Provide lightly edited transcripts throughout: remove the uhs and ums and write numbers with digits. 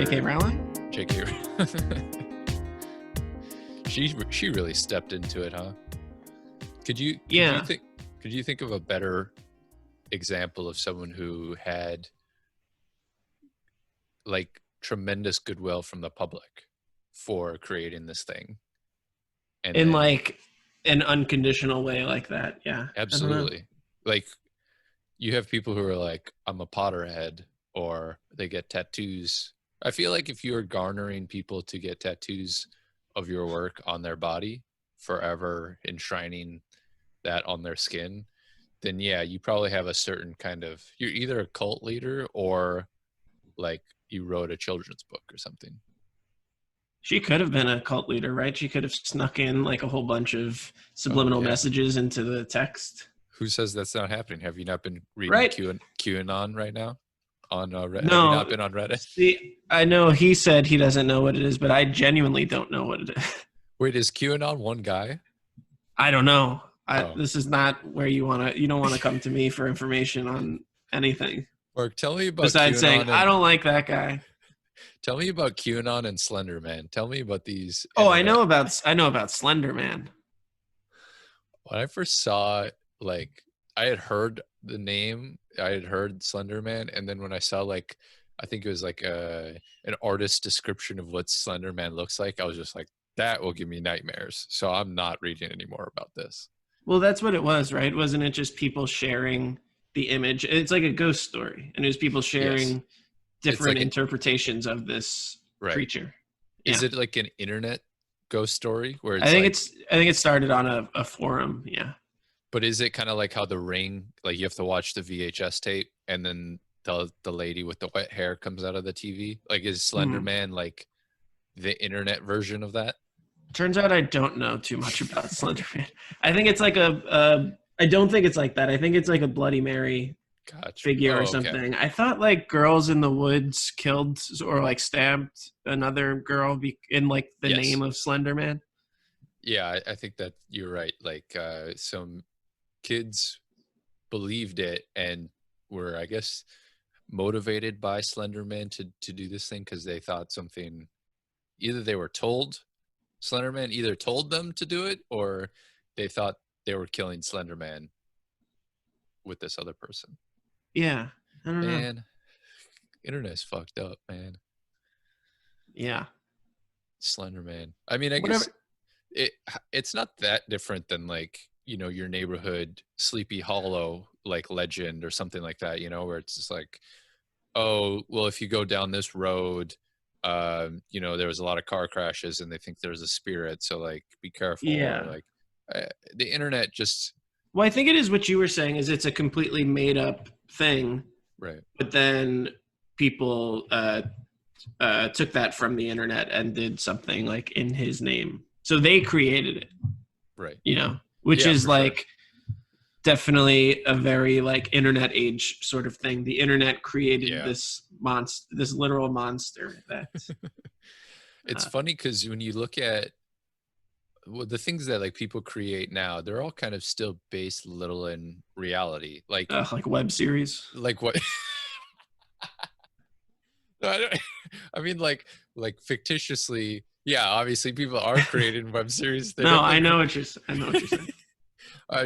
J.K. Rowling? J.K. She really stepped into it, huh? Could you think of a better example of someone who had like tremendous goodwill from the public for creating this thing? And In then, like an unconditional way like that, yeah. absolutely. Like you have people who are like, I'm a Potterhead, or they get tattoos. I feel like if you're garnering people to get tattoos of your work on their body, forever enshrining that on their skin, then yeah, you probably have a certain kind of, you're either a cult leader or like you wrote a children's book or something. She could have been a cult leader, right? She could have snuck in like a whole bunch of subliminal messages into the text. Who says that's not happening? Have you not been reading Right. QAnon right now? On Reddit? No, have you not been on Reddit? See, I know he said he doesn't know what it is, but I genuinely don't know what it is. Wait, is QAnon one guy? I don't know. Oh. This is not where you don't want to come to me for information on anything. Mark, tell me about Besides QAnon saying, I don't like that guy. Tell me about QAnon and Slenderman. Tell me about these. Oh, I know about Slenderman. When I first saw, like, I had heard the name, I had heard Slenderman, and then when I saw, like, I think it was like an artist description of what Slenderman looks like, I was just like, that will give me nightmares. So I'm not reading any more about this. Well, that's what it was, right? Wasn't it just people sharing the image? It's like a ghost story, and it was people sharing different interpretations of this creature. Is it like an internet ghost story where it's I think it started on a forum, yeah. But is it kind of like how The Ring, like you have to watch the VHS tape and then the lady with the wet hair comes out of the TV? Like is Slenderman like the internet version of that? Turns out I don't know too much about Slenderman. I think it's like I don't think it's like that. I think it's like a Bloody Mary figure or something. Okay. I thought like Girls in the Woods killed or like stabbed another girl in like the name of Slenderman. Yeah, I think that you're right. Like some kids believed it and were, I guess, motivated by Slenderman to do this thing because they thought something, either they were told, Slenderman either told them to do it, or they thought they were killing Slenderman with this other person. Yeah, I don't know. Man, internet's fucked up, man. Yeah. Slenderman. I mean, I guess it's not that different than like, you know, your neighborhood Sleepy Hollow like legend or something like that, you know, where it's just like, oh, well, if you go down this road, you know, there was a lot of car crashes and they think there's a spirit, so like be careful. Yeah. Or, like the internet just. Well, I think it is what you were saying, is it's a completely made up thing, right? But then people took that from the internet and did something like in his name, so they created it, right? You know, which is like definitely a very like internet age sort of thing. The internet created this literal monster. That it's funny because when you look at the things that like people create now, they're all kind of still based little in reality, like web series, like what. I mean, like fictitiously, yeah. Obviously, people are creating web series. No, I know what you're saying.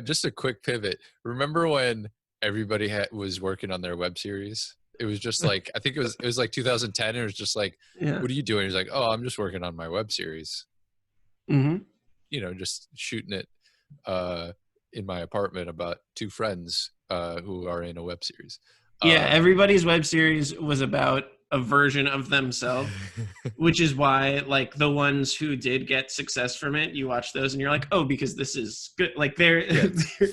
Just a quick pivot. Remember when everybody was working on their web series? It was just like, I think it was like 2010. And it was just like, what are you doing? He's like, oh, I'm just working on my web series. Mm-hmm. You know, just shooting it in my apartment about two friends who are in a web series. Yeah, everybody's web series was about a version of themselves, which is why like the ones who did get success from it, you watch those and you're like, oh, because this is good. Like they're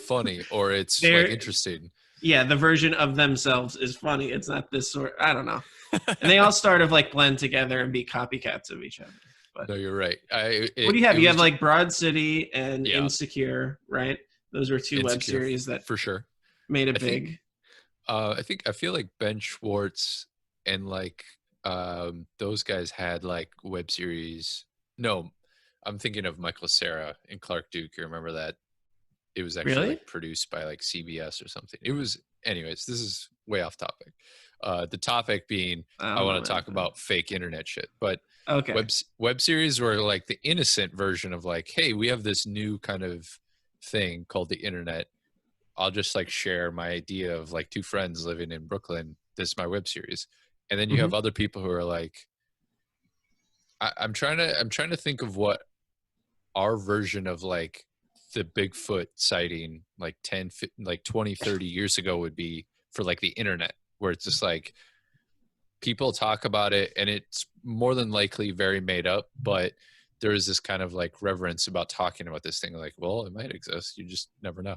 funny, or it's like interesting. Yeah, the version of themselves is funny. It's not this sort. I don't know. And they all sort of like blend together and be copycats of each other. But no, you're right. What do you have? You have like Broad City and Insecure, right? Those were two web series that for sure made it big. I feel like Ben Schwartz and like those guys had like web series. No, I'm thinking of Michael Cera and Clark Duke. You remember that? It was actually like produced by like CBS or something. It was, anyways, this is way off topic. The topic being, I want to talk about fake internet shit, but okay. Web series were like the innocent version of like, hey, we have this new kind of thing called the internet. I'll just like share my idea of like two friends living in Brooklyn. This is my web series. And then you have other people who are like, I'm trying to think of what our version of like the Bigfoot sighting like 20, 30 years ago would be for like the internet, where it's just like people talk about it and it's more than likely very made up, but there is this kind of like reverence about talking about this thing. Like, well, it might exist. You just never know.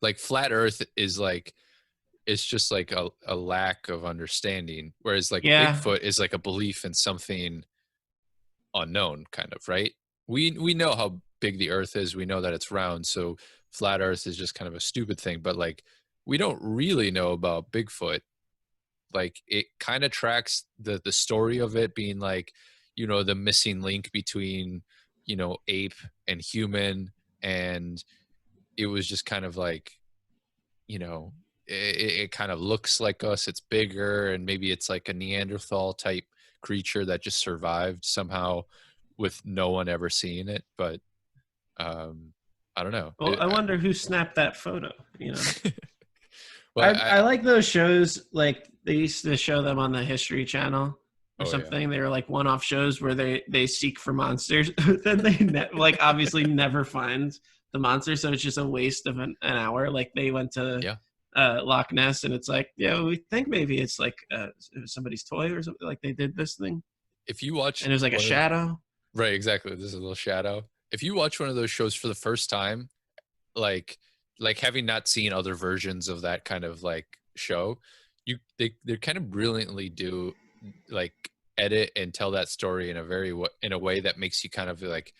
Like flat earth is like, it's just like a lack of understanding. Whereas like Bigfoot is like a belief in something unknown kind of, right? We know how big the earth is. We know that it's round. So flat earth is just kind of a stupid thing, but like, we don't really know about Bigfoot. Like it kind of tracks the story of it being like, you know, the missing link between, you know, ape and human. And it was just kind of like, you know, it kind of looks like us. It's bigger, and maybe it's like a Neanderthal type creature that just survived somehow with no one ever seeing it. But I don't know. Well, I wonder who snapped that photo, you know. Well, I like those shows. Like they used to show them on the History Channel or something. Yeah. They were like one-off shows where they seek for monsters. Then they like obviously never find the monster, so it's just a waste of an hour. Like they went to Loch Ness, and it's like, we think maybe it's like somebody's toy or something. Like they did this thing. If you watch, and it was like a shadow. Right, exactly. This is a little shadow. If you watch one of those shows for the first time, like having not seen other versions of that kind of like show, they kind of brilliantly do like edit and tell that story in a way that makes you kind of like,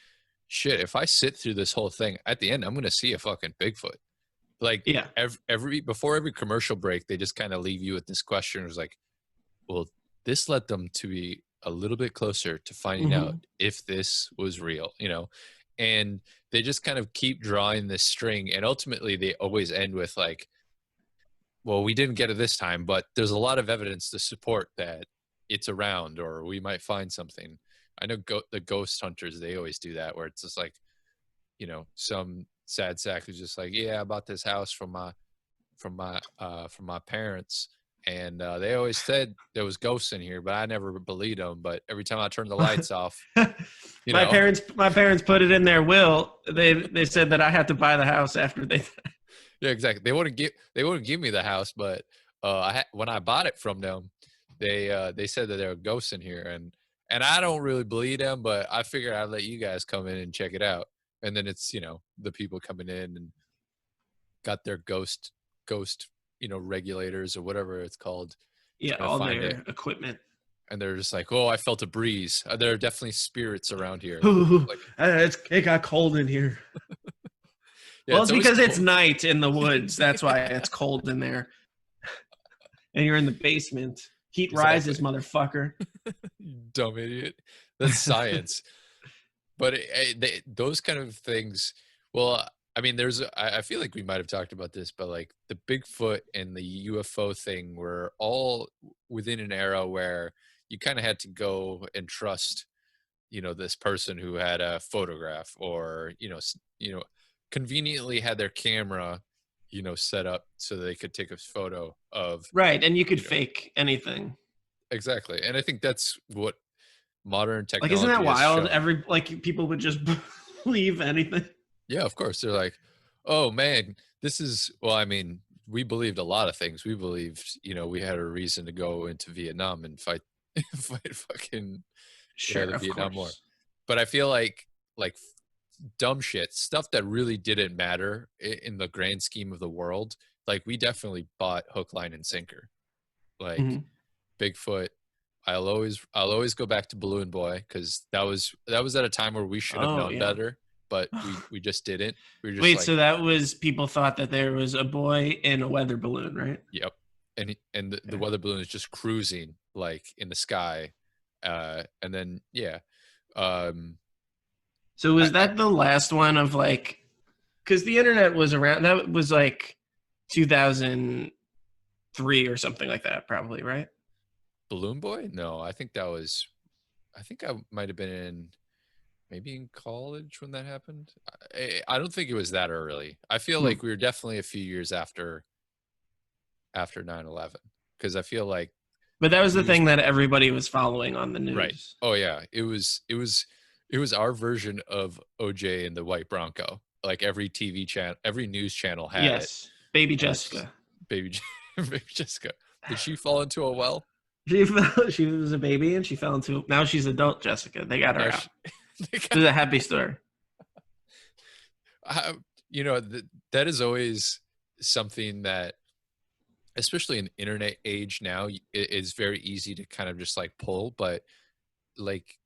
shit, if I sit through this whole thing, at the end I'm gonna see a fucking Bigfoot. Like before every commercial break, they just kind of leave you with this question. It was like, well, this led them to be a little bit closer to finding out if this was real, you know. And they just kind of keep drawing this string, and ultimately they always end with like, well, we didn't get it this time, but there's a lot of evidence to support that it's around, or we might find something. I know the ghost hunters, they always do that, where it's just like, you know, some sad sack who's just like, yeah, I bought this house from my parents, and they always said there was ghosts in here, but I never believed them. But every time I turned the lights off, my parents put it in their will. They said that I had to buy the house after they. Yeah, exactly. They wouldn't give me the house, but when I bought it from them, they said that there were ghosts in here, and I don't really believe them, but I figured I'd let you guys come in and check it out. And then it's, you know, the people coming in and got their ghost, you know, regulators or whatever it's called. Yeah, all their equipment. And they're just like, oh, I felt a breeze. There are definitely spirits around here. Like, it got cold in here. Well, it's because it's night in the woods. That's why it's cold in there. And you're in the basement. Heat rises, motherfucker. You dumb idiot. That's science. But those kind of things, well, I mean, I feel like we might have talked about this, but like the Bigfoot and the UFO thing were all within an era where you kind of had to go and trust, you know, this person who had a photograph, or, you know, conveniently had their camera, you know, set up so they could take a photo of. Right. And you could fake anything. Exactly. And I think that's what modern technology, like, isn't that wild? People would just believe anything. Yeah, of course. They're like, oh man, well, I mean, we believed a lot of things. We believed, you know, we had a reason to go into Vietnam and fight fucking the Vietnam War. But I feel like dumb shit, stuff that really didn't matter in the grand scheme of the world. Like we definitely bought hook, line, and sinker. Like Bigfoot. I'll always go back to Balloon Boy, because that was at a time where we should have known better, but we just didn't. We were just Wait, so that was, people thought that there was a boy in a weather balloon, right? Yep. And the weather balloon is just cruising like in the sky, and then so was that the last one of like, because the internet was around, that was like 2000, 3 or something like that, probably, right? Balloon Boy? No, I think I might have been maybe in college when that happened. I don't think it was that early. I feel like we were definitely a few years after 9/11, because I feel like. But that was the thing that everybody was following on the news. Right. Oh yeah, it was our version of OJ and the White Bronco. Like every TV channel, every news channel had it. Baby Jessica. Baby Jessica. Did she fall into a well? She was a baby and she fell into. Now she's adult Jessica. They got her out. It was a happy story. That is always something that, especially in the internet age now, it is very easy to kind of just like pull. But like,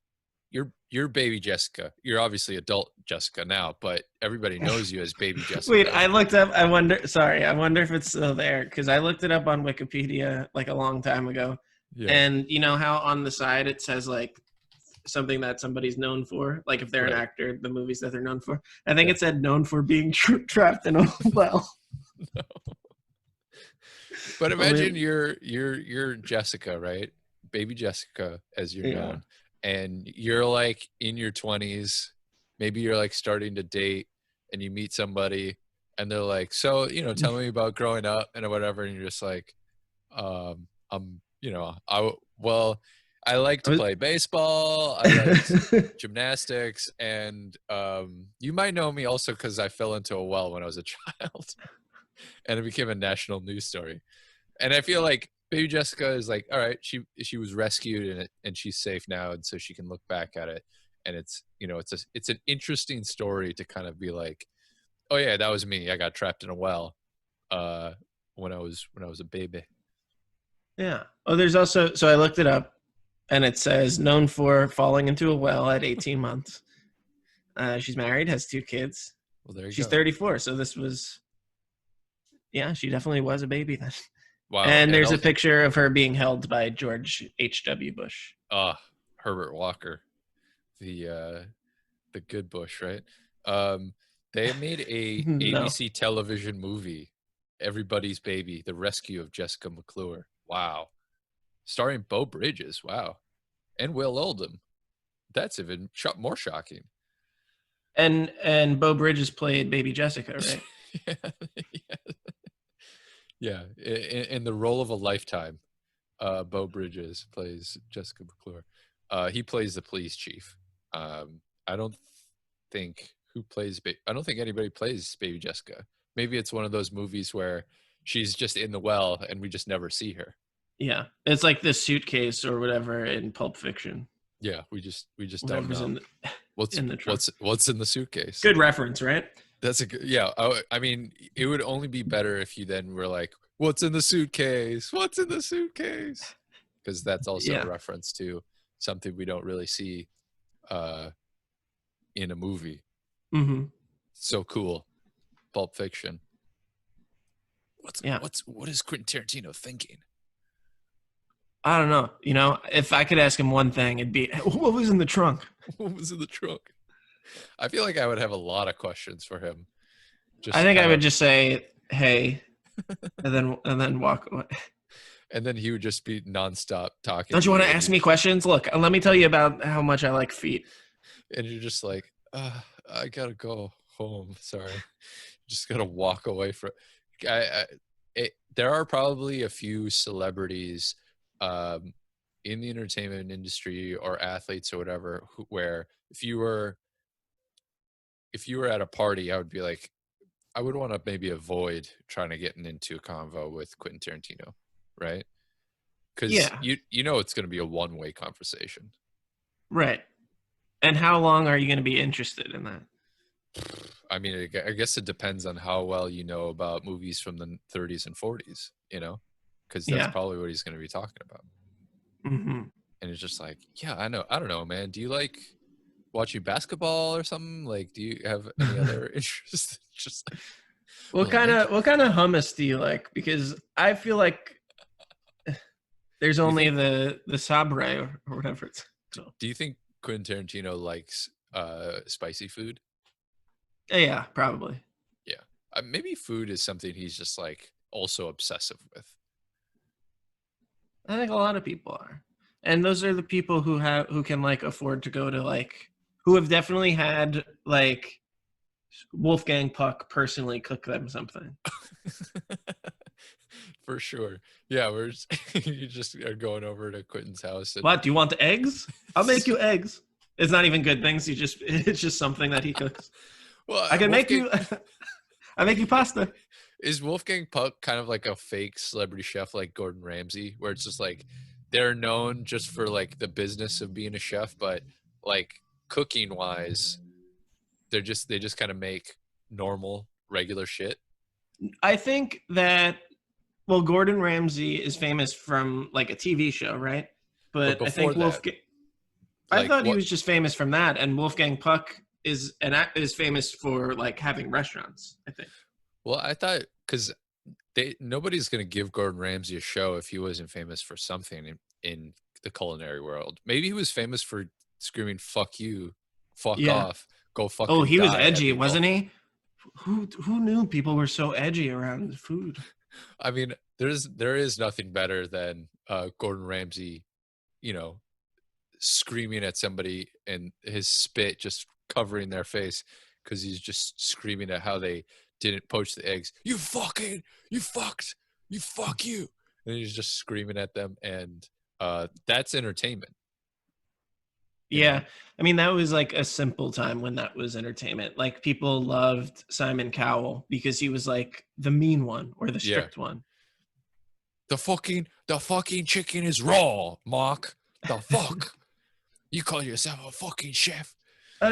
you're baby Jessica. You're obviously adult Jessica now, but everybody knows you as baby Jessica. Wait, I looked up. I wonder if it's still there, because I looked it up on Wikipedia like a long time ago. Yeah. And you know how on the side it says like something that somebody's known for, like if they're an actor, the movies that they're known for. I think it said known for being trapped in a well. No. But imagine you're Jessica, right? Baby Jessica, as you're known. And you're like in your 20s, maybe you're like starting to date, and you meet somebody and they're like, so, tell me about growing up and whatever. And you're just like, I like to play baseball. I like gymnastics. And you might know me also because I fell into a well when I was a child and it became a national news story. And I feel like baby Jessica is like, all right, she was rescued and she's safe now, and so she can look back at it, and it's it's an interesting story to kind of be like, oh yeah, that was me. I got trapped in a well when I was a baby. Yeah. Oh, there's also, so I looked it up, and it says known for falling into a well at 18 months. She's married, has 2 kids. Well, there you She's go. 34, so this was, she definitely was a baby then. Wow. And there's a picture of her being held by George H.W. Bush. Herbert Walker, the good Bush, right? They made a ABC television movie, Everybody's Baby: The Rescue of Jessica McClure. Wow. Starring Beau Bridges. Wow. And Will Oldham. That's even more shocking. And Beau Bridges played baby Jessica, right? Yeah. In the role of a lifetime, Beau Bridges plays Jessica McClure. He plays the police chief. I don't think anybody plays baby Jessica. Maybe it's one of those movies where she's just in the well and we just never see her. Yeah, it's like the suitcase or whatever in Pulp Fiction. Yeah, we just don't know what's in the suitcase. Good reference, right? That's a good, yeah. I mean, it would only be better if you then were like, "What's in the suitcase? What's in the suitcase?" Because that's also a reference to something we don't really see in a movie. Mm-hmm. So cool, Pulp Fiction. What is Quentin Tarantino thinking? I don't know. If I could ask him one thing, it'd be, what was in the trunk? What was in the trunk? I feel like I would have a lot of questions for him. I think I would just say, hey, and then walk away. And then he would just be nonstop talking. Don't you want to ask me questions? Look, let me tell you about how much I like feet. And you're just like, I gotta go home. Sorry. Just gotta walk away from it. There are probably a few celebrities in the entertainment industry or athletes or whatever where if you were at a party, I would be like, I would want to maybe avoid trying to get into a convo with Quentin Tarantino, right? Because you know it's going to be a one-way conversation. Right. And how long are you going to be interested in that? I mean, I guess it depends on how well you know about movies from the 30s and 40s, because that's probably what he's going to be talking about. Mm-hmm. And it's just like, I don't know, man. Do you like watching basketball or something? Like, do you have any other interest? Just like, what kind of hummus do you like? Because I feel like there's only the Sabre or whatever it's called. Do you think Quentin Tarantino likes spicy food? Yeah, probably. Yeah. Maybe food is something he's just like also obsessive with. I think a lot of people are. And those are the people who can like afford to go to like, who have definitely had like Wolfgang Puck personally cook them something. For sure. Yeah, you just are going over to Quentin's house. And what, do you want the eggs? I'll make you eggs. It's not even good things. It's just something that he cooks. Well, I can make you I make you pasta. Is Wolfgang Puck kind of like a fake celebrity chef like Gordon Ramsay, where it's just like they're known just for like the business of being a chef, but like cooking wise, they just kind of make normal, regular shit? I think that, well, Gordon Ramsay is famous from like a TV show, right? But I think Wolfgang. I thought he was just famous from that, and Wolfgang Puck is famous for like having restaurants, I think. Well, I thought because nobody's going to give Gordon Ramsay a show if he wasn't famous for something in the culinary world. Maybe he was famous for screaming "fuck you," "fuck off," "go fuck." Oh, he was edgy, wasn't he? Who knew people were so edgy around food? I mean, there is nothing better than Gordon Ramsay, screaming at somebody and his spit just covering their face because he's just screaming at how they didn't poach the eggs. You fuck you. And he's just screaming at them, and that's entertainment. Yeah. I mean, that was like a simple time when that was entertainment. Like people loved Simon Cowell because he was like the mean one or the strict one. The fucking chicken is raw, Mark. The fuck? You call yourself a fucking chef?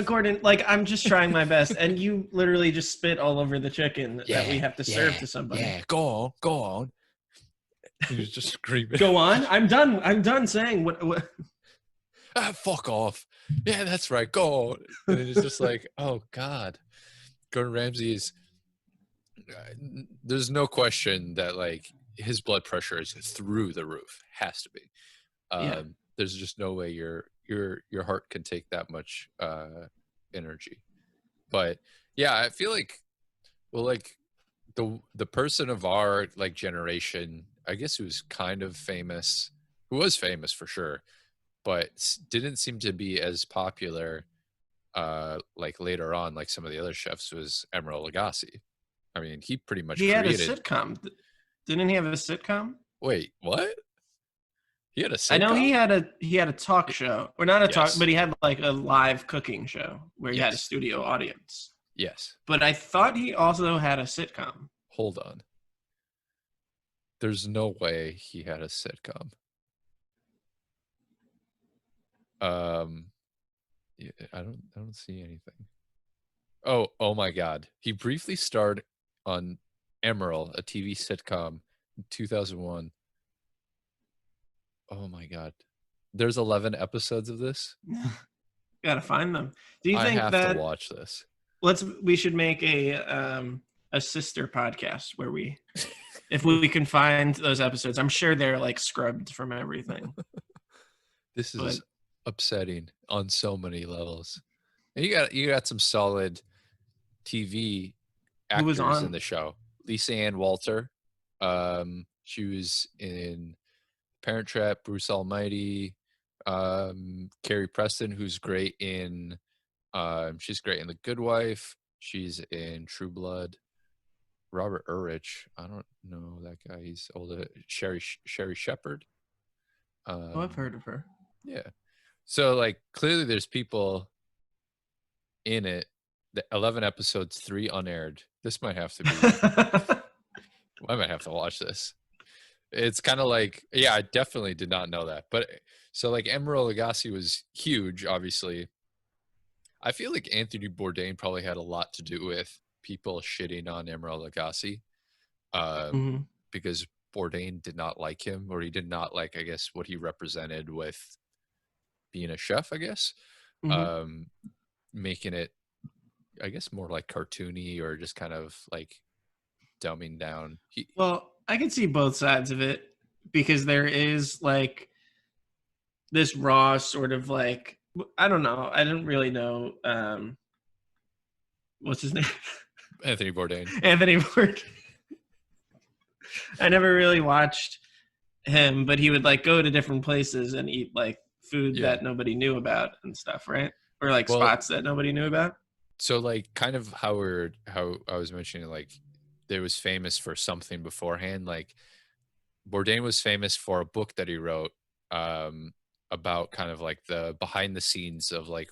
Gordon, like I'm just trying my best, and you literally just spit all over the chicken that we have to serve to somebody. Yeah, go on. He was just screaming. Go on. I'm done saying what. Fuck off. Yeah, that's right. Go on. And it's just like, oh God, Gordon Ramsay is. There's no question that like his blood pressure is through the roof. Has to be. There's just no way your heart can take that much energy. But yeah, I feel like, well, like the person of our like generation, I guess, who was kind of famous, who was famous for sure, but didn't seem to be as popular like later on, like some of the other chefs, was Emeril Lagasse. I mean, he pretty much had a sitcom. Didn't he have a sitcom? Wait, what? He had a sitcom? I know he had a talk show, or not a talk, but he had like a live cooking show where he had a studio audience. Yes. But I thought he also had a sitcom. Hold on. There's no way he had a sitcom. Yeah, I don't see anything. Oh my God. He briefly starred on Emeril, a TV sitcom, in 2001. Oh my God. There's 11 episodes of this. Gotta find them. Do you think I have to watch this? We should make a sister podcast where if we can find those episodes. I'm sure they're like scrubbed from everything. This is upsetting on so many levels. And you got some solid TV actors in the show. Lisa Ann Walter. She was in Parent Trap, Bruce Almighty. Carrie Preston, who's great in she's great in The Good Wife. She's in True Blood. Robert Urich, I don't know that guy. He's older. Sherry Shepherd. I've heard of her. Yeah. So like clearly there's people in it. The 11 episodes, 3 unaired. This might have to be. I might have to watch this. It's kind of like, yeah, I definitely did not know that. But so like Emeril Lagasse was huge, obviously. I feel like Anthony Bourdain probably had a lot to do with people shitting on Emeril Lagasse, because Bourdain did not like him, or he did not like, I guess, what he represented with being a chef, I guess, making it, I guess, more like cartoony or just kind of like dumbing down. Well, I can see both sides of it, because there is like this raw sort of like, I don't know. I didn't really know. What's his name? Anthony Bourdain. Anthony Bourdain. I never really watched him, but he would like go to different places and eat like food Yeah. that nobody knew about and stuff, right? Or like Well, spots that nobody knew about. so like kind of how I was mentioning, like there was famous for something beforehand. Like Bourdain was famous for a book that he wrote about kind of like the behind the scenes of like,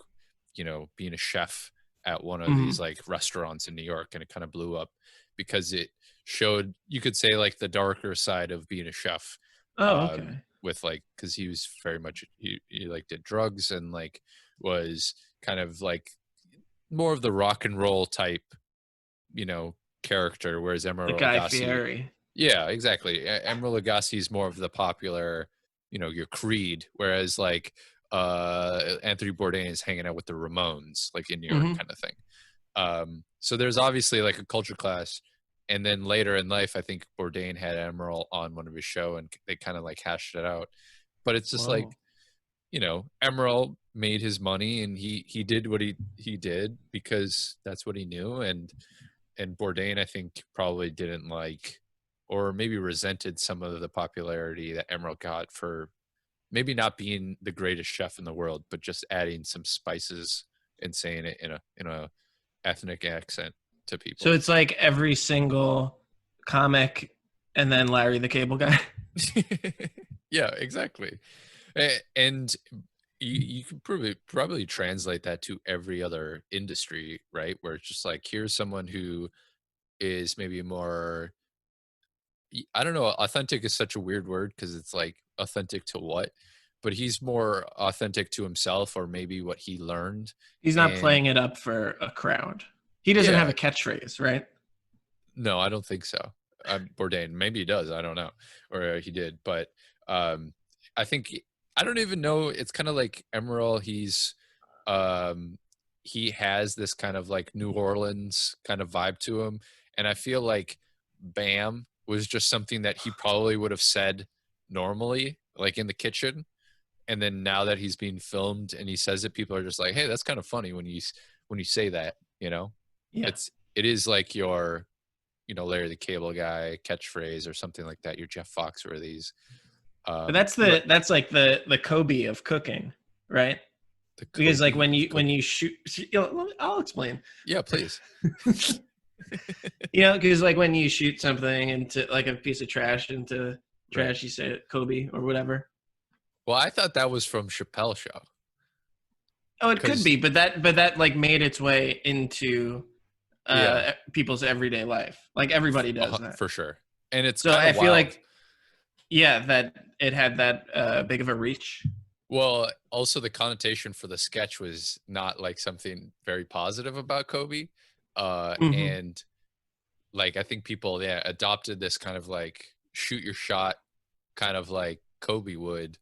you know, being a chef at one of these like restaurants in New York, and it kind of blew up because it showed, you could say, like the darker side of being a chef. Oh, okay. With like, because he was very much he like did drugs and like was kind of like more of the rock and roll type, you know, character, whereas The Emeril Guy Lagasse, Fieri. yeah, exactly. Emeril Lagasse is more of the popular, you know, your Creed, whereas like Anthony Bourdain is hanging out with the Ramones, like in New York kind of thing. So there's obviously like a culture clash. And then later in life, I think Bourdain had Emeril on one of his show and they kind of like hashed it out. But it's just like, you know, Emeril made his money and he did what he did because that's what he knew. And Bourdain, I think, probably didn't like, or maybe resented some of the popularity that Emeril got for maybe not being the greatest chef in the world, but just adding some spices and saying it in a ethnic accent to people. So it's like every single comic and then Larry the Cable Guy. Yeah, exactly. And you can probably translate that to every other industry, right? Where it's just like, here's someone who is maybe more, I don't know, authentic is such a weird word because it's like authentic to what, but he's more authentic to himself or maybe what he learned. He's not And playing it up for a crowd. He doesn't have yeah, a catchphrase, right? no, I don't think so. Bourdain, maybe he does, I don't know, or he did, but I think, I don't even know. It's kind of like Emeril. He has this kind of like New Orleans kind of vibe to him, and I feel like Bam was just something that he probably would have said normally, like in the kitchen, and then now that he's being filmed and he says it, people are just like, "Hey, that's kind of funny when you say that." You know, Yeah. it is like your, you know, Larry the Cable Guy catchphrase or something like that. Your Jeff Foxworthy's. But that's like the Kobe of cooking, right? Because like when you shoot, I'll explain. Yeah, please. You know, because like when you shoot something into like a piece of trash into trash, you say Kobe or whatever. Well, I thought that was from Chappelle Show. Oh, it could be, but that like made its way into people's everyday life. Like everybody does that for sure. And it's so I feel like, yeah, that it had that big of a reach. Well, also the connotation for the sketch was not like something very positive about Kobe. And like, I think people, adopted this kind of like shoot your shot, kind of like Kobe would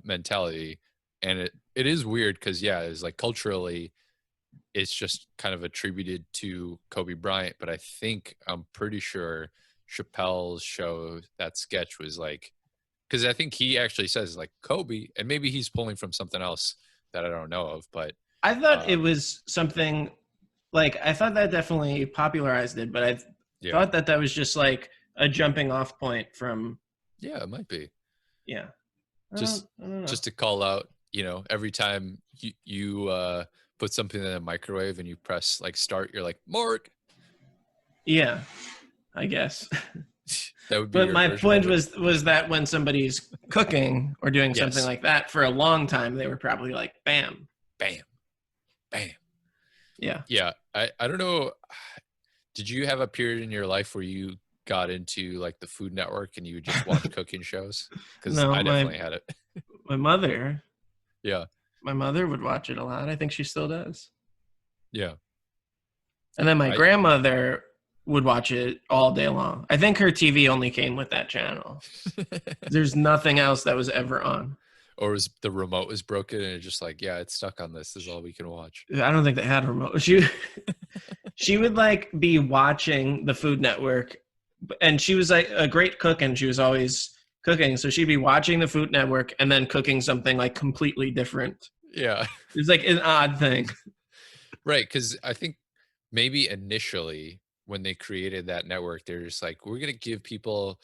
mentality. And it is weird because, it's like culturally, it's just kind of attributed to Kobe Bryant. But I'm pretty sure Chappelle's show, that sketch was like, because I think he actually says like Kobe, and maybe he's pulling from something else that I don't know of. But I thought it was something like, I thought that definitely popularized it, but I thought that was just like a jumping off point from. Yeah, it might be. Yeah. Just to call out, you know, every time you put something in a microwave and you press like start, you're like, Mark. Yeah, I guess. That would be. But my point was that when somebody's cooking or doing something like that for a long time, they were probably like, bam, bam, bam. Yeah. Yeah. I don't know. Did you have a period in your life where you got into like the Food Network and you would just watch cooking shows? Because I definitely had it. My mother. Yeah. My mother would watch it a lot. I think she still does. Yeah. And then my grandmother would watch it all day long. I think her TV only came with that channel. There's nothing else that was ever on. Or was the remote was broken and it's just like, it's stuck on this. This is all we can watch. I don't think they had a remote. She would like be watching the Food Network, and she was like a great cook and she was always cooking. So she'd be watching the Food Network and then cooking something like completely different. Yeah. It's like an odd thing. Right. Because I think maybe initially when they created that network, they're just like, we're going to give people,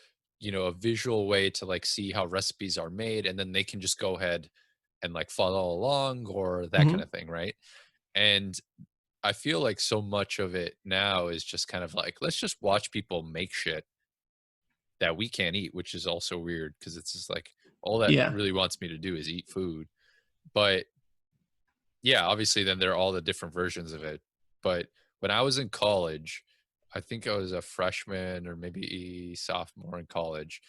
a visual way to like see how recipes are made, and then they can just go ahead and like follow along or that kind of thing, right? And I feel like so much of it now is just kind of like, let's just watch people make shit that we can't eat, which is also weird because it's just like all that really wants me to do is eat food. But yeah, obviously then there are all the different versions of it. But when I was in college, I think I was a freshman or maybe sophomore in college,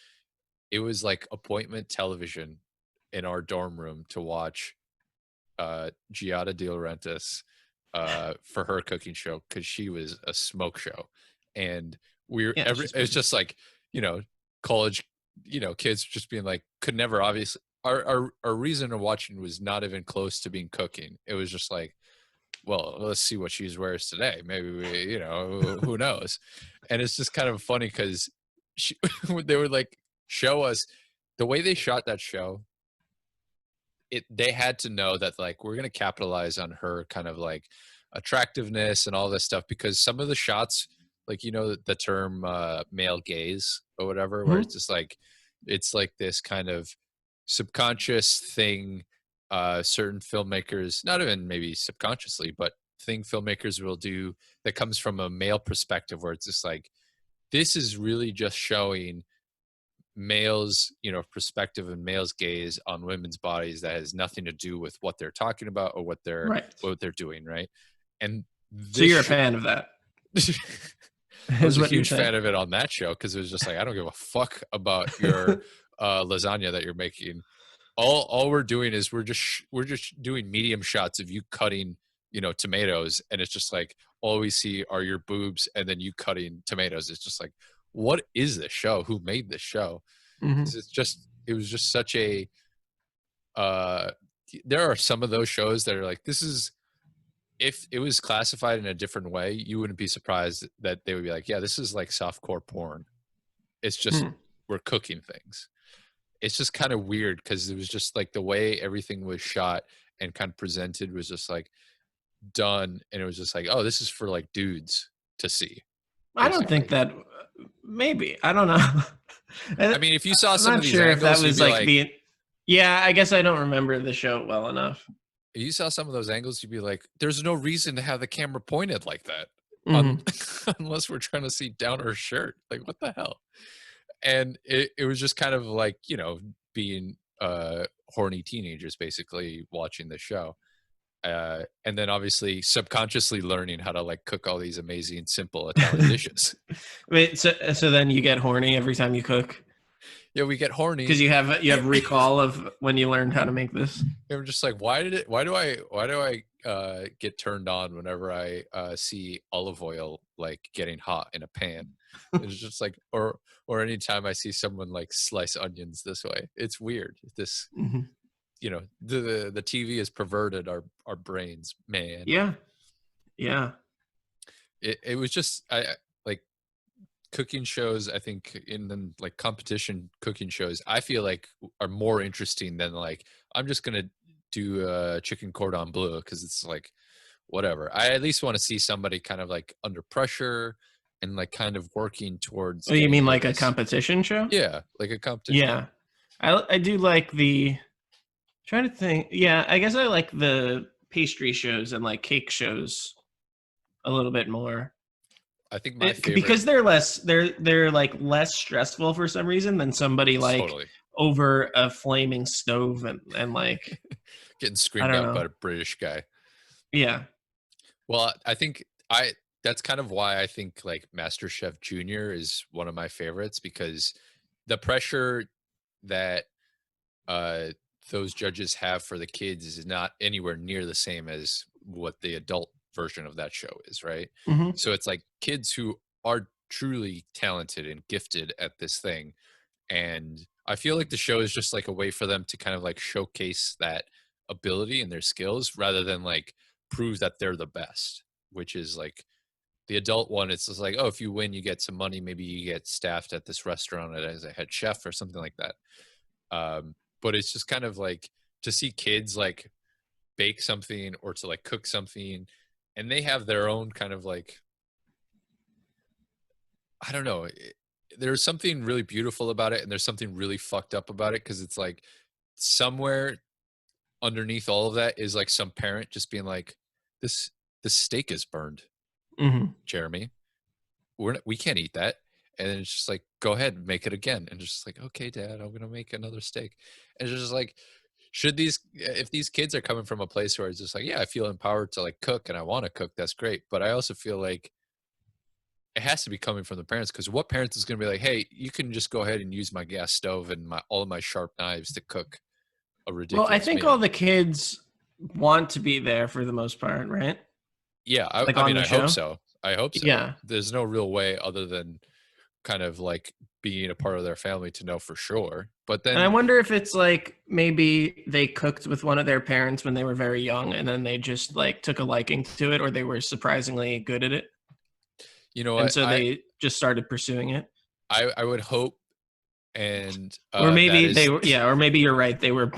it was like appointment television in our dorm room to watch Giada De Laurentiis for her cooking show, because she was a smoke show. And it was just like, college, kids just being like, could never, obviously our reason of watching was not even close to being cooking. It was just like, well, let's see what she wears today. Maybe we, who knows? And it's just kind of funny because they would like show us the way they shot that show. They had to know that like we're gonna capitalize on her kind of like attractiveness and all this stuff, because some of the shots, like the term male gaze or whatever, where it's just like it's like this kind of subconscious thing certain filmmakers, not even maybe subconsciously, but thing filmmakers will do that comes from a male perspective, where it's just like, this is really just showing males perspective and males gaze on women's bodies that has nothing to do with what they're talking about or what they're doing, right? And so you're a fan of that. I was a huge fan of it on that show, because it was just like, I don't give a fuck about your lasagna that you're making. All we're doing is we're just doing medium shots of you cutting tomatoes, and it's just like all we see are your boobs and then you cutting tomatoes. It's just like, what is this show? Who made this show? Because it was just such a there are some of those shows that are like, this is, if it was classified in a different way, you wouldn't be surprised that they would be like, yeah, this is like softcore porn. It's just we're cooking things. It's just kind of weird, because it was just like the way everything was shot and kind of presented was just like done, and it was just like, oh, this is for like dudes to see. Basically. I don't think that. Maybe, I don't know. I mean, if you saw some of these angles, that was like the. Yeah, I guess I don't remember the show well enough. If you saw some of those angles, you'd be like, there's no reason to have the camera pointed like that, unless we're trying to see down her shirt. Like, what the hell? And it was just kind of like, being horny teenagers basically watching the show. And then obviously subconsciously learning how to like cook all these amazing, simple Italian dishes. Wait, so then you get horny every time you cook? Yeah, we get horny because you have recall of when you learned how to make this. They were just like, why do I get turned on whenever I see olive oil like getting hot in a pan? It's just like, or anytime I see someone like slice onions this way. It's weird. This the TV has perverted our brains, man. Yeah. It was just like cooking shows, I think, in the like competition cooking shows, I feel like are more interesting than like, I'm just gonna do chicken cordon bleu because it's like whatever. I at least want to see somebody kind of like under pressure and like kind of working towards. Oh, you mean like a competition show? Yeah, like a competition. Yeah, I do like the. Trying to think. Yeah, I guess I like the pastry shows and like cake shows a little bit more. I think my favorite, because they're like less stressful for some reason than somebody like over a flaming stove and like getting screamed at by a British guy. Yeah. Well, I think that's kind of why I think like MasterChef Junior is one of my favorites, because the pressure that those judges have for the kids is not anywhere near the same as what the adult version of that show is, right? So it's like kids who are truly talented and gifted at this thing, and I feel like the show is just like a way for them to kind of like showcase that ability and their skills rather than like prove that they're the best, which is like the adult one. It's just like, oh, if you win you get some money, maybe you get staffed at this restaurant as a head chef or something like that. But it's just kind of like to see kids like bake something or to like cook something, and they have their own kind of like, I don't know, there's something really beautiful about it, and there's something really fucked up about it, because it's like somewhere underneath all of that is like some parent just being like, this steak is burned, Mm-hmm. Jeremy. We can't eat that. And then it's just like, go ahead, make it again. And just like, okay, Dad, I'm gonna make another steak. And it's just like, if these kids are coming from a place where it's just like, yeah, I feel empowered to like cook and I want to cook, that's great. But I also feel like it has to be coming from the parents, because what parents is going to be like, hey, you can just go ahead and use my gas stove and all of my sharp knives to cook a Well, I ridiculous think all meal. the kids want to be there for the most part, right? Yeah, Like I on mean, the I hope show. so. I hope so. Yeah. There's no real way other than kind of like being a part of their family to know for sure. But And I then, wonder if it's like maybe they cooked with one of their parents when they were very young and then they just like took a liking to it, or they were surprisingly good at it. you know And what, so they just started pursuing it. I would hope, and Or that maybe they is were, yeah, or maybe you're right. They were,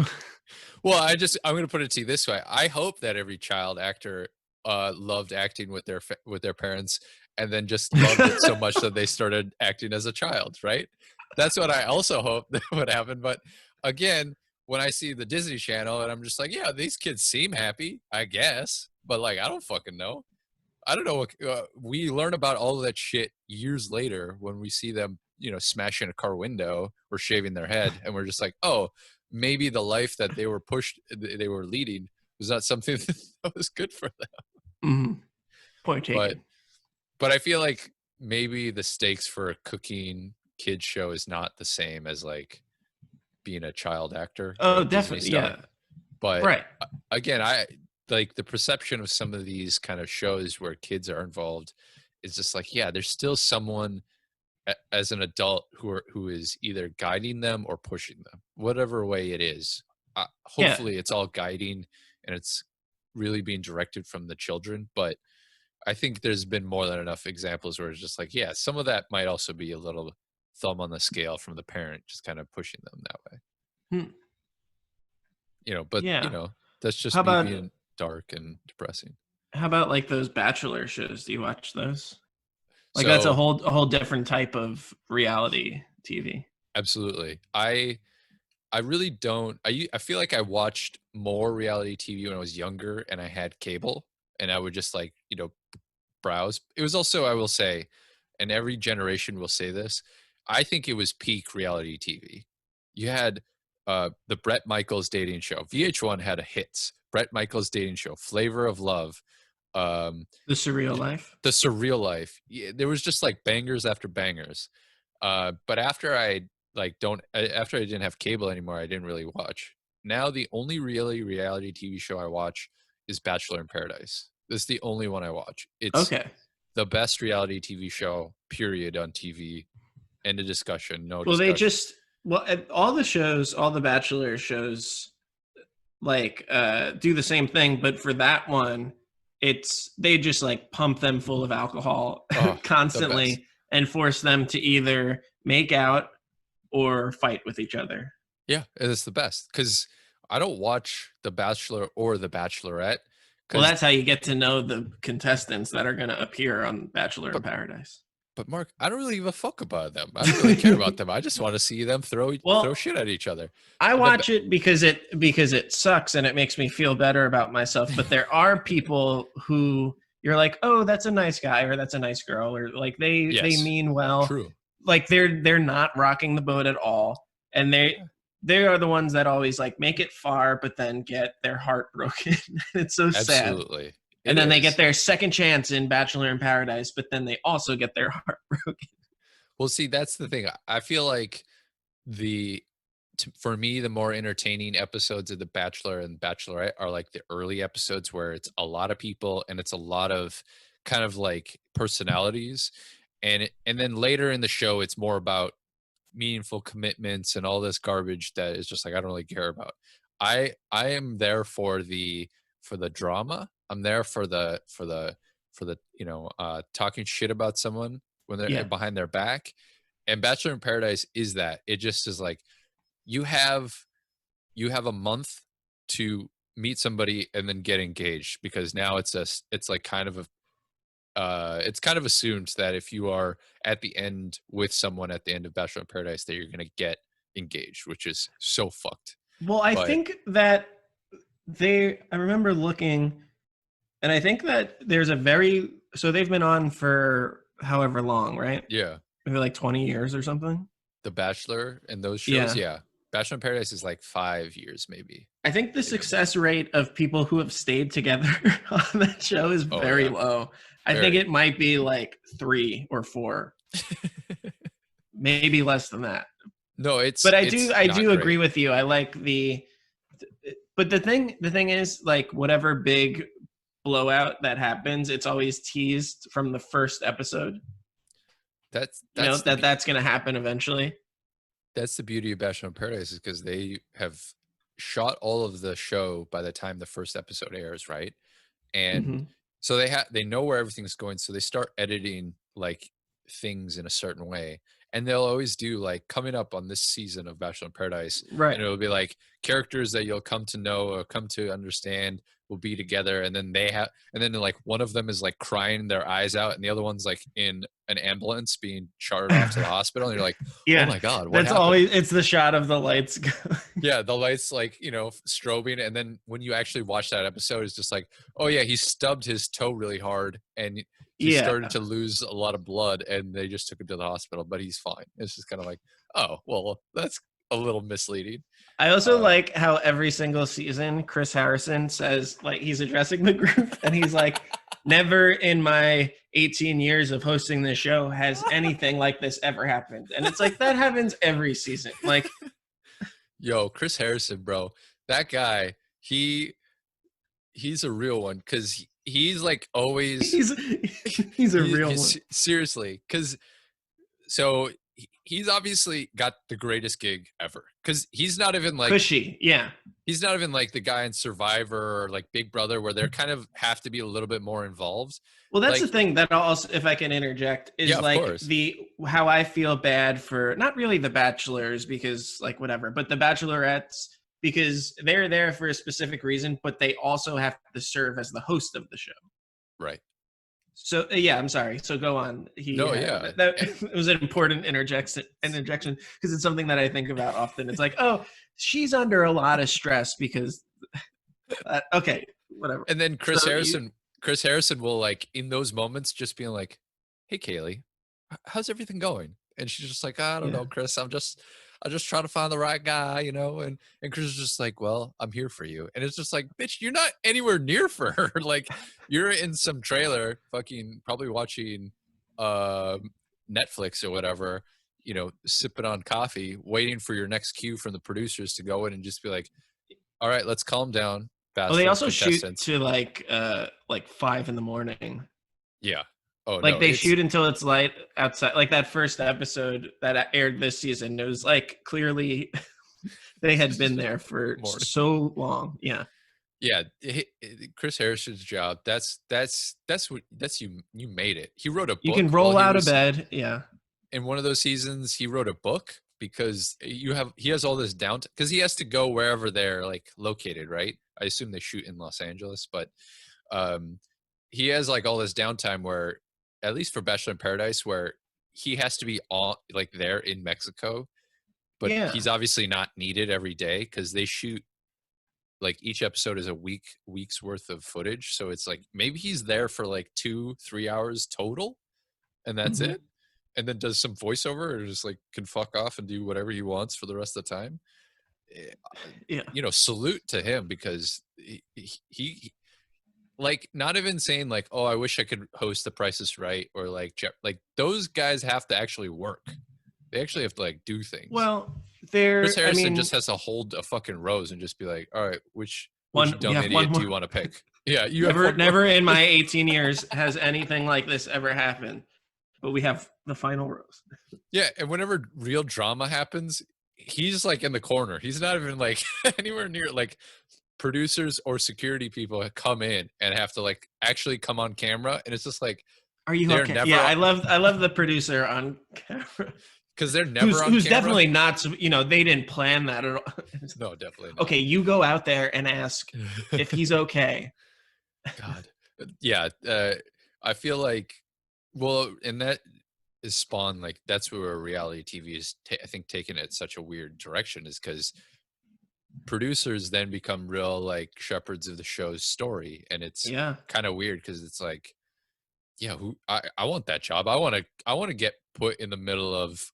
well, I'm going to put it to you this way. I hope that every child actor loved acting with with their parents, and then just loved it so much that they started acting as a child, right? That's what I also hope that would happen. But again, when I see the Disney Channel, and I'm just like, yeah, these kids seem happy, I guess, but like, I don't fucking know. I don't know what we learn about all of that shit years later when we see them, smashing a car window or shaving their head, and we're just like, oh, maybe the life that they were leading was not something that was good for them. Mhm. Point But taken. I feel like maybe the stakes for a cooking kids show is not the same as like being a child actor or Oh, a Disney definitely. star. Yeah. But Right. again, I like the perception of some of these kind of shows where kids are involved is just like, yeah, there's still someone as an adult who is either guiding them or pushing them, whatever way it is. Yeah. Hopefully, it's all guiding and it's really being directed from the children. But I think there's been more than enough examples where it's just like, yeah, some of that might also be a little thumb on the scale from the parent, just kind of pushing them that way. Hmm. But Yeah. that's How just me about being dark and depressing. like those Bachelor shows? Do you watch those? Like that's So a whole different type of reality TV. absolutely, I really don't. I feel like I watched more reality TV when I was younger and I had cable, and I would just like browse. It was also, I will say, and every generation will say this, I think it was peak reality TV. You had the Bret Michaels dating show. VH1 had a hits. Bret Michaels dating show, Flavor of Love, The Surreal Life. The Surreal Life. Yeah, there was just like bangers after bangers. But after after I didn't have cable anymore, I didn't really watch. Now the only really reality TV show I watch is Bachelor in Paradise. This is the only one I watch. It's Okay. the best reality TV show, period, on TV. End of discussion. No Well, they discussion. just all the shows, all the Bachelor shows, like do the same thing, but for that one, it's they just like pump them full of alcohol Oh, the best. constantly and force them to either make out or fight with each other. Yeah, it's the best because I don't watch The Bachelor or The Bachelorette Well, because that's how you get to know the contestants that are going to appear on Bachelor in but Paradise. But Mark, I don't really give a fuck about them. I don't really care about them. I just want to see them throw Well, shit at each other. I The watch it because it sucks and it makes me feel better about myself. But there are people who you're like, oh, that's a nice guy or that's a nice girl, or like they yes, mean well. true. Like they're not rocking the boat at all, and they are the ones that always like make it far, but then get their heart broken. It's so sad. Absolutely, And it then they get is. their second chance in Bachelor in Paradise, but then they also get their heart broken. Well, see, that's the thing. I feel like the for me, the more entertaining episodes of The Bachelor and Bachelorette are like the early episodes where it's a lot of people and it's a lot of kind of like personalities, and then later in the show, it's more about meaningful commitments and all this garbage that is just like I don't really care about. I am there for the drama. I'm there for the talking shit about someone when they're Yeah. behind their back. And Bachelor in Paradise is that. It just is like you have a month to meet somebody and then get engaged, because now it's like kind of it's kind of assumed that if you are at the end with someone at the end of Bachelor in Paradise, that you're going to get engaged, which is so fucked. Well, I think that I remember looking, and I think that there's so they've been on for however long, right? Yeah. Maybe like 20 years or something. The Bachelor and those shows, yeah. Bachelor in Paradise is like 5 years, maybe. I think the success rate of people who have stayed together on that show is very low. I think it might be like 3 or 4, maybe less than that. No, but I do agree with you. I like but the thing is, like, whatever big blowout that happens, it's always teased from the first episode. That's going to happen eventually. That's the beauty of Bachelor in Paradise, is because they have shot all of the show by the time the first episode airs, right? And so they know where everything's going, so they start editing like things in a certain way. And they'll always do, like, coming up on this season of Bachelor in Paradise, right? And it'll be like characters that you'll come to know or come to understand will be together, and then like one of them is like crying their eyes out, and the other one's like in an ambulance being chartered off to the hospital, and you're like, oh my god, what happened? Always, it's the shot of the lights. Yeah, the lights, like, strobing, and then when you actually watch that episode, it's just like, oh yeah, he stubbed his toe really hard, and he started to lose a lot of blood, and they just took him to the hospital, but he's fine. It's just kind of like, oh well, that's a little misleading. I also like how every single season Chris Harrison says, like, he's addressing the group, and he's like, never in my 18 years of hosting this show has anything like this ever happened. And it's like, that happens every season. Like, yo, Chris Harrison, bro, that guy, he's a real one, because he's like always he's a real one. Seriously, because so he's obviously got the greatest gig ever, because he's not even like cushy. Yeah, he's not even like the guy in Survivor or like Big Brother, where they're kind of have to be a little bit more involved. Well, that's the thing that also, if I can interject, is like how I feel bad for not really the Bachelors, because like whatever, but the Bachelorettes, because they're there for a specific reason, but they also have to serve as the host of the show. Right. So yeah, I'm sorry. So go on. It was an important interjection because it's something that I think about often. It's like, oh, she's under a lot of stress because, okay, whatever. And then Chris Harrison will, like, in those moments, just being like, "Hey, Kaylee, how's everything going?" And she's just like, "I don't know, Chris. I'm just trying to find the right guy, And Chris is just like, well, I'm here for you. And it's just like, bitch, you're not anywhere near for her. Like, you're in some trailer, fucking probably watching Netflix or whatever, sipping on coffee, waiting for your next cue from the producers to go in and just be like, all right, let's calm down. Well, they also shoot to like 5 a.m. Yeah. Oh, like they shoot until it's light outside. Like that first episode that aired this season, it was like clearly they had been there for so long. Yeah. Yeah. Chris Harrison's job. That's you made it. He wrote a book. You can roll out of bed. Yeah. In one of those seasons, he wrote a book because he has all this downtime because he has to go wherever they're like located. Right. I assume they shoot in Los Angeles, but he has like all this downtime where, at least for Bachelor in Paradise, where he has to be like there in Mexico, but he's obviously not needed every day because they shoot like each episode is a week's worth of footage. So it's like maybe he's there for like 2-3 hours total, and that's it. And then does some voiceover or just like can fuck off and do whatever he wants for the rest of the time. Yeah, salute to him, because he like, not even saying like, oh, I wish I could host The Price is Right, or like those guys have to actually work. They actually have to like do things. Well, Chris Harrison just has to hold a fucking rose and just be like, all right, which dumb idiot do you want to pick? Yeah, you never in my 18 years has anything like this ever happened. But we have the final rose. Yeah, and whenever real drama happens, he's like in the corner. He's not even like anywhere near, like, producers or security people come in and have to like actually come on camera, and it's just like, are you okay? Yeah, I love the producer on camera, because they're never on who's camera. Definitely not, they didn't plan that at all. No, definitely not. Okay, you go out there and ask if he's okay. God, yeah. I feel like, well, and that is spawned, like, that's where reality TV is, I think, taken it such a weird direction, is because producers then become real, like, shepherds of the show's story. And it's Yeah. kind of weird because it's like, yeah, I want that job. I want to get put in the middle of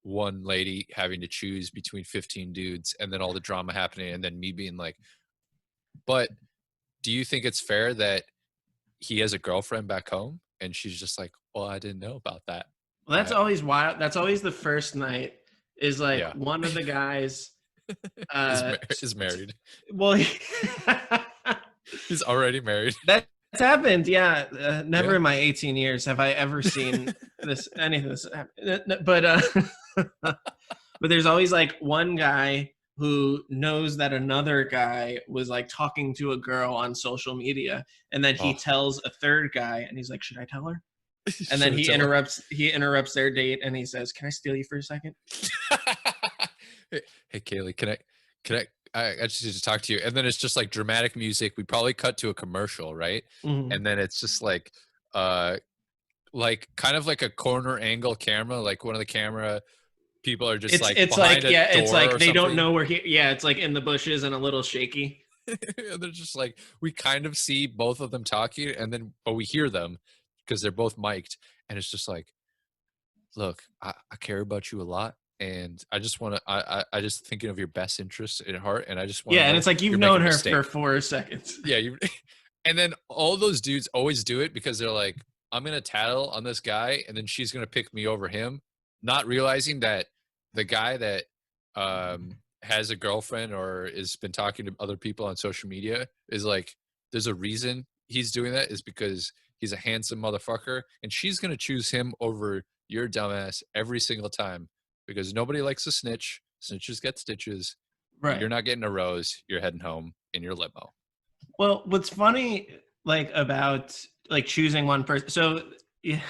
one lady having to choose between 15 dudes, and then all the drama happening, and then me being like, but do you think it's fair that he has a girlfriend back home and she's just like, well, I didn't know about that. Well, that's always wild. That's always the first night, is like Yeah. one of the guys is married. Well, He's already married. That's happened. Yeah. Never in my 18 years have I ever seen any of this happen. But but there's always like one guy who knows that another guy was like talking to a girl on social media, and then he tells a third guy, and he's like, should I tell her? And then he interrupts their date, and he says, can I steal you for a second? Hey Kaylee, can I just need to talk to you. And then it's just like dramatic music. We probably cut to a commercial, right? Mm-hmm. And then it's just like kind of like a corner angle camera, like one of the camera people are just it's like they don't know where it's like in the bushes and a little shaky. They're just like, we kind of see both of them talking, and then but we hear them because they're both mic'd, and it's just like, look, I care about you a lot, and I just want to I just thinking of your best interests at heart, and I just want and it's like, you've known her for 4 seconds. Yeah, and then all those dudes always do it because they're like, I'm gonna tattle on this guy, and then she's gonna pick me over him, not realizing that the guy that has a girlfriend or has been talking to other people on social media is like, there's a reason he's doing that, is because he's a handsome motherfucker, and she's gonna choose him over your dumbass every single time, because nobody likes a snitch. Snitches get stitches. Right. You're not getting a rose. You're heading home in your limo. Well, what's funny, like, about like choosing one person. So yeah,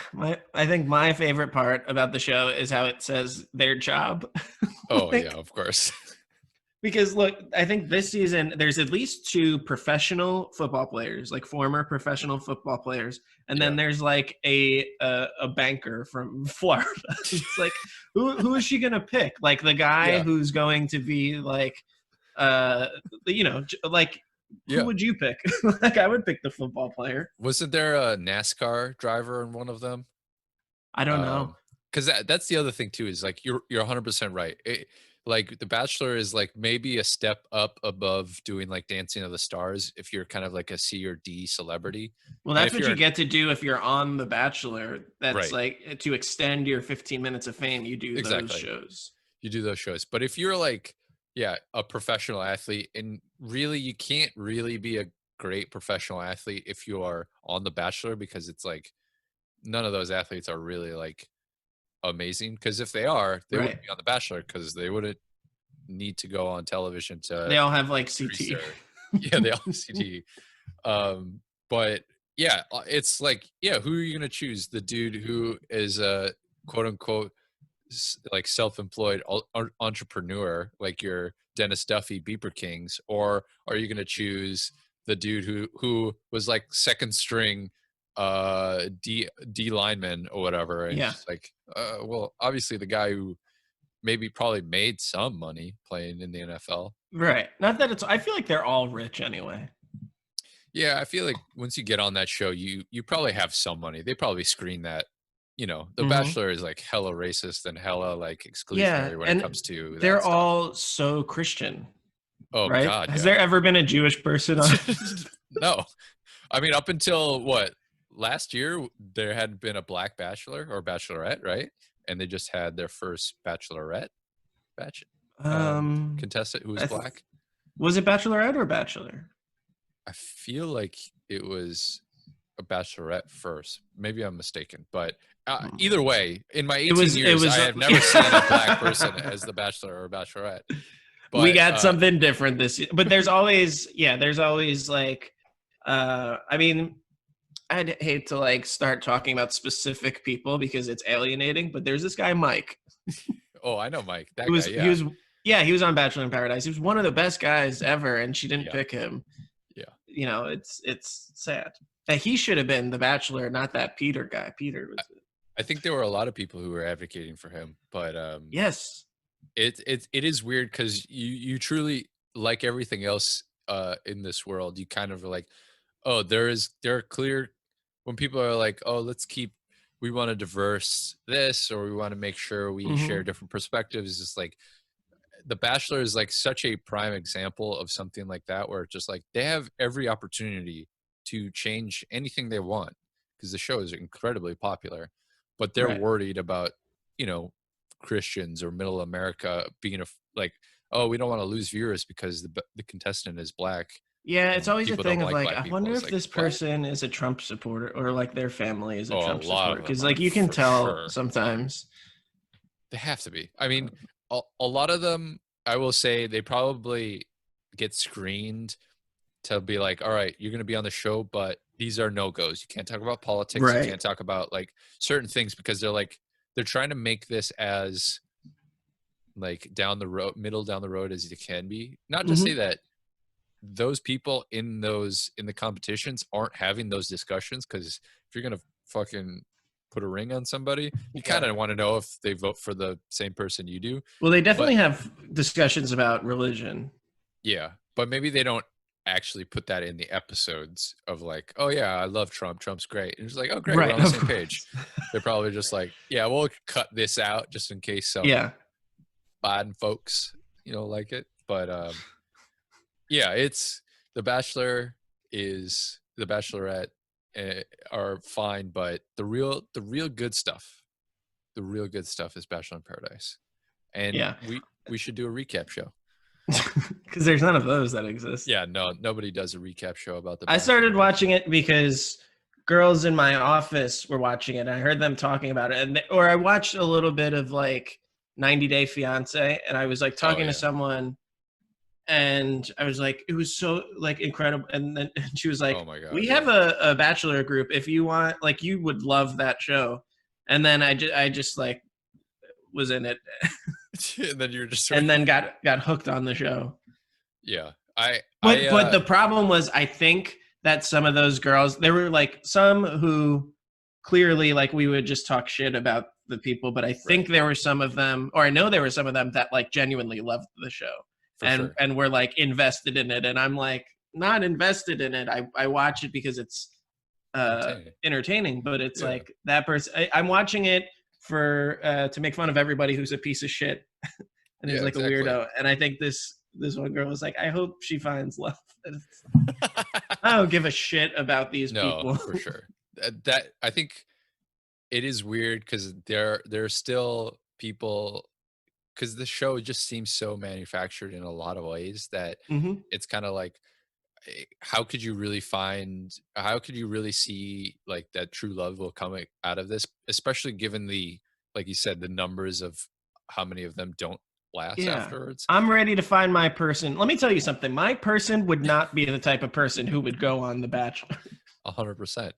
I think my favorite part about the show is how it says their job. Oh, like, yeah, of course. Because look, I think this season there's at least 2 professional football players, like former professional football players, and then there's like a banker from Florida. It's like, who is she gonna pick? Like the guy who's going to be like, like, who would you pick? Like, I would pick the football player. Wasn't there a NASCAR driver in one of them? I don't know. Because that's the other thing too, is like, you're 100% right. Like The Bachelor is like maybe a step up above doing like Dancing of the Stars if you're kind of like a C or D celebrity. Well, that's what you get to do if you're on The Bachelor. That's like, to extend your 15 minutes of fame, you do those shows. You do those shows. But if you're like, a professional athlete, and really you can't really be a great professional athlete if you are on The Bachelor, because it's like none of those athletes are really like amazing, because if they are, they wouldn't be on The Bachelor, because they wouldn't need to go on television to. They all have like CT. They all have CT. But yeah, it's like, who are you gonna choose? The dude who is a quote unquote like self-employed entrepreneur, like your Dennis Duffy, Beeper Kings, or are you gonna choose the dude who was like second string D lineman or whatever, and just like, well, obviously the guy who maybe probably made some money playing in the NFL, right? Not that I feel like they're all rich anyway. Yeah, I feel like once you get on that show, you probably have some money. They probably screen that. The Bachelor is like hella racist and hella like exclusionary when it comes to they're all so Christian. Oh, right? God, has there ever been a Jewish person on? No, I mean, up until last year, there hadn't been a black bachelor or bachelorette, right? And they just had their first bachelorette contestant who was black. Was it bachelorette or bachelor? I feel like it was a bachelorette first. Maybe I'm mistaken, but either way, in my 18 years, I have never seen a black person as the bachelor or bachelorette. But, we got something different this year. But there's always like, I mean, I'd hate to like start talking about specific people because it's alienating, but there's this guy, Mike. Oh, I know Mike. That guy, he was on Bachelor in Paradise. He was one of the best guys ever, and she didn't pick him. Yeah. It's sad. that he should have been the Bachelor, not that Peter guy. Peter was. I think there were a lot of people who were advocating for him, but yes, it is weird because you truly, like everything else in this world, you kind of are like, oh, there are clear, when people are like, oh, we want to diverse this, or we want to make sure we share different perspectives. It's just like The Bachelor is like such a prime example of something like that, where it's just like they have every opportunity to change anything they want because the show is incredibly popular, but they're right. worried about, you know, Christians or middle America being like, oh, we don't want to lose viewers because the contestant is black. Yeah, it's And always a people don't thing of like like, black I people. wonder It's if like, this what? person is a Trump supporter or like their family is a Oh, a Trump lot supporter. of them Because are, like you can for tell sure. sometimes. They have to be. I mean, a lot of them, I will say, they probably get screened to be like, all right, you're going to be on the show, but these are no-goes. You can't talk about politics. Right. You can't talk about like certain things, because they're trying to make this as like down the road, middle down the road as you can be. Not to say that those people in the competitions aren't having those discussions, because if you're going to fucking put a ring on somebody, you kind of want to know if they vote for the same person you do. Well, they definitely But have discussions about religion. yeah, but maybe they don't actually put that in the episodes of like, oh yeah, I love Trump. Trump's great. And it's like, oh great, Right, we're on the same page. They're probably just like, yeah, we'll cut this out just in case some Biden folks, like it. But yeah, it's The Bachelor is The Bachelorette are fine, but the real good stuff, is Bachelor in Paradise. And we should do a recap show. Because there's none of those that exist. Yeah, no, nobody does a recap show about The I Bachelor. started watching it because girls in my office were watching it. And I heard them talking about it, or I watched a little bit of like 90 Day Fiance, and I was like talking to someone, and I was like, it was so like incredible. And then she was like, oh my God, we have a Bachelor group. If you want, like, you would love that show. And then I just like was in it. And then you're just and then got hooked on the show. Yeah. But the problem was, I think that some of those girls, there were like some who clearly like we would just talk shit about the people, but I think there were some of them, or I know there were some of them that like genuinely loved the show and were like invested in it. And I'm like not invested in it. I watch it because it's entertaining, but it's like that person, I'm watching it for to make fun of everybody who's a piece of shit and who's like a weirdo. And I think this one girl was like, I hope she finds love. I don't give a shit about these people. For sure. That I think it is weird because there are still people, because the show just seems so manufactured in a lot of ways that it's kind of like, how could you really see like that true love will come out of this, especially given like you said, the numbers of how many of them don't last afterwards. I'm ready to find my person. Let me tell you something. My person would not be the type of person who would go on The Bachelor. 100%.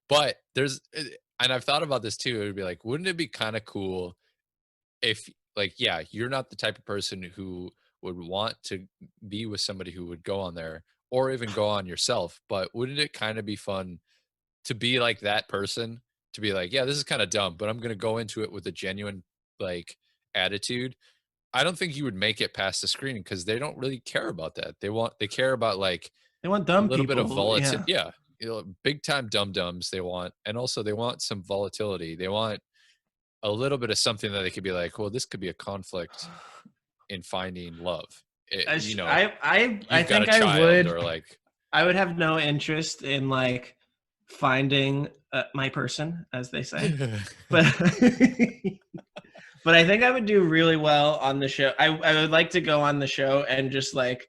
But and I've thought about this too. It would be like, wouldn't it be kind of cool if, like, yeah, you're not the type of person who would want to be with somebody who would go on there or even go on yourself, but wouldn't it kind of be fun to be like that person, to be like, yeah, this is kind of dumb, but I'm going to go into it with a genuine like attitude. I don't think you would make it past the screening because they don't really care about that. They care about like they want dumb a little people. bit of volatility. Yeah. Big time dum-dums they want. And also they want some volatility. They want a little bit of something that they could be like, well, this could be a conflict in finding love. I think I would, or like, I would have no interest in like finding my person, as they say, but but I think I would do really well on the show. I would like to go on the show and just like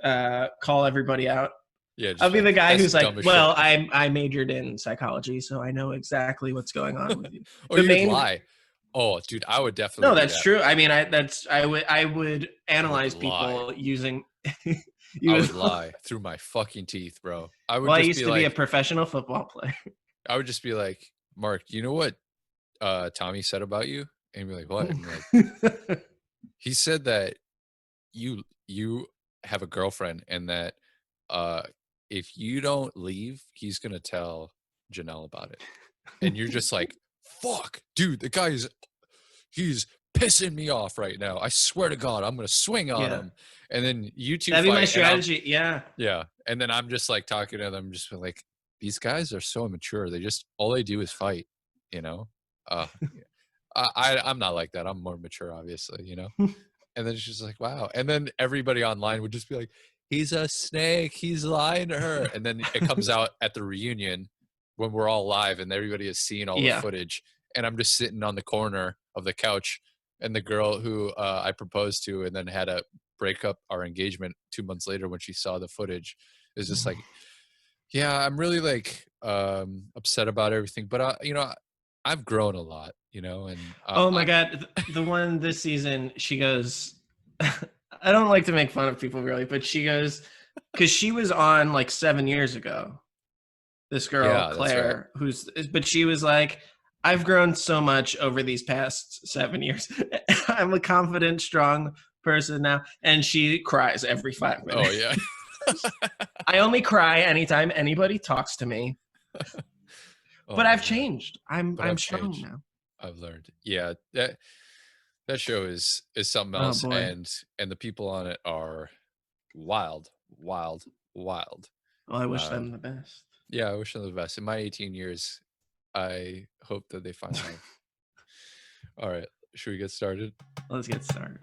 call everybody out. Yeah, I'll be the guy who's like, well, I majored in psychology, so I know exactly what's going on with you. Or you'd lie. Oh, dude, I would definitely. No, that's true. I mean, I would analyze people using. I would lie through my fucking teeth, bro. I used to be a professional football player. I would just be like, Mark, you know what Tommy said about you? And be like, what? And like, he said that you have a girlfriend and that if you don't leave, he's gonna tell Janelle about it. And you're just like, fuck, dude, the guy he's pissing me off right now. I swear to God, I'm gonna swing on him. And then you two That'd fight. be my strategy. Yeah. Yeah. And then I'm just like talking to them, just like, these guys are so immature. They just all they do is fight, you know? I'm not like that. I'm more mature, obviously, you know? And then it's just like, wow. And then everybody online would just be like, he's a snake. He's lying to her. And then it comes out at the reunion when we're all live and everybody has seen all the footage. And I'm just sitting on the corner of the couch. And the girl who I proposed to and then had to break up our engagement 2 months later when she saw the footage is just like, yeah, I'm really like upset about everything. But, you know, I've grown a lot, you know, and oh my God, the one this season, she goes, I don't like to make fun of people really, but she goes, because she was on like 7 years ago, this girl, Claire, but she was like, I've grown so much over these past 7 years. I'm a confident, strong person now. And she cries every 5 minutes. Oh yeah. I only cry anytime anybody talks to me. But I've changed. I'm strong now. I've learned. Yeah, that show is something else. Oh, and the people on it are wild. Well, I wish them the best. Yeah, I wish them the best. In my 18 years, I hope that they find love. All right, should we get started? Let's get started.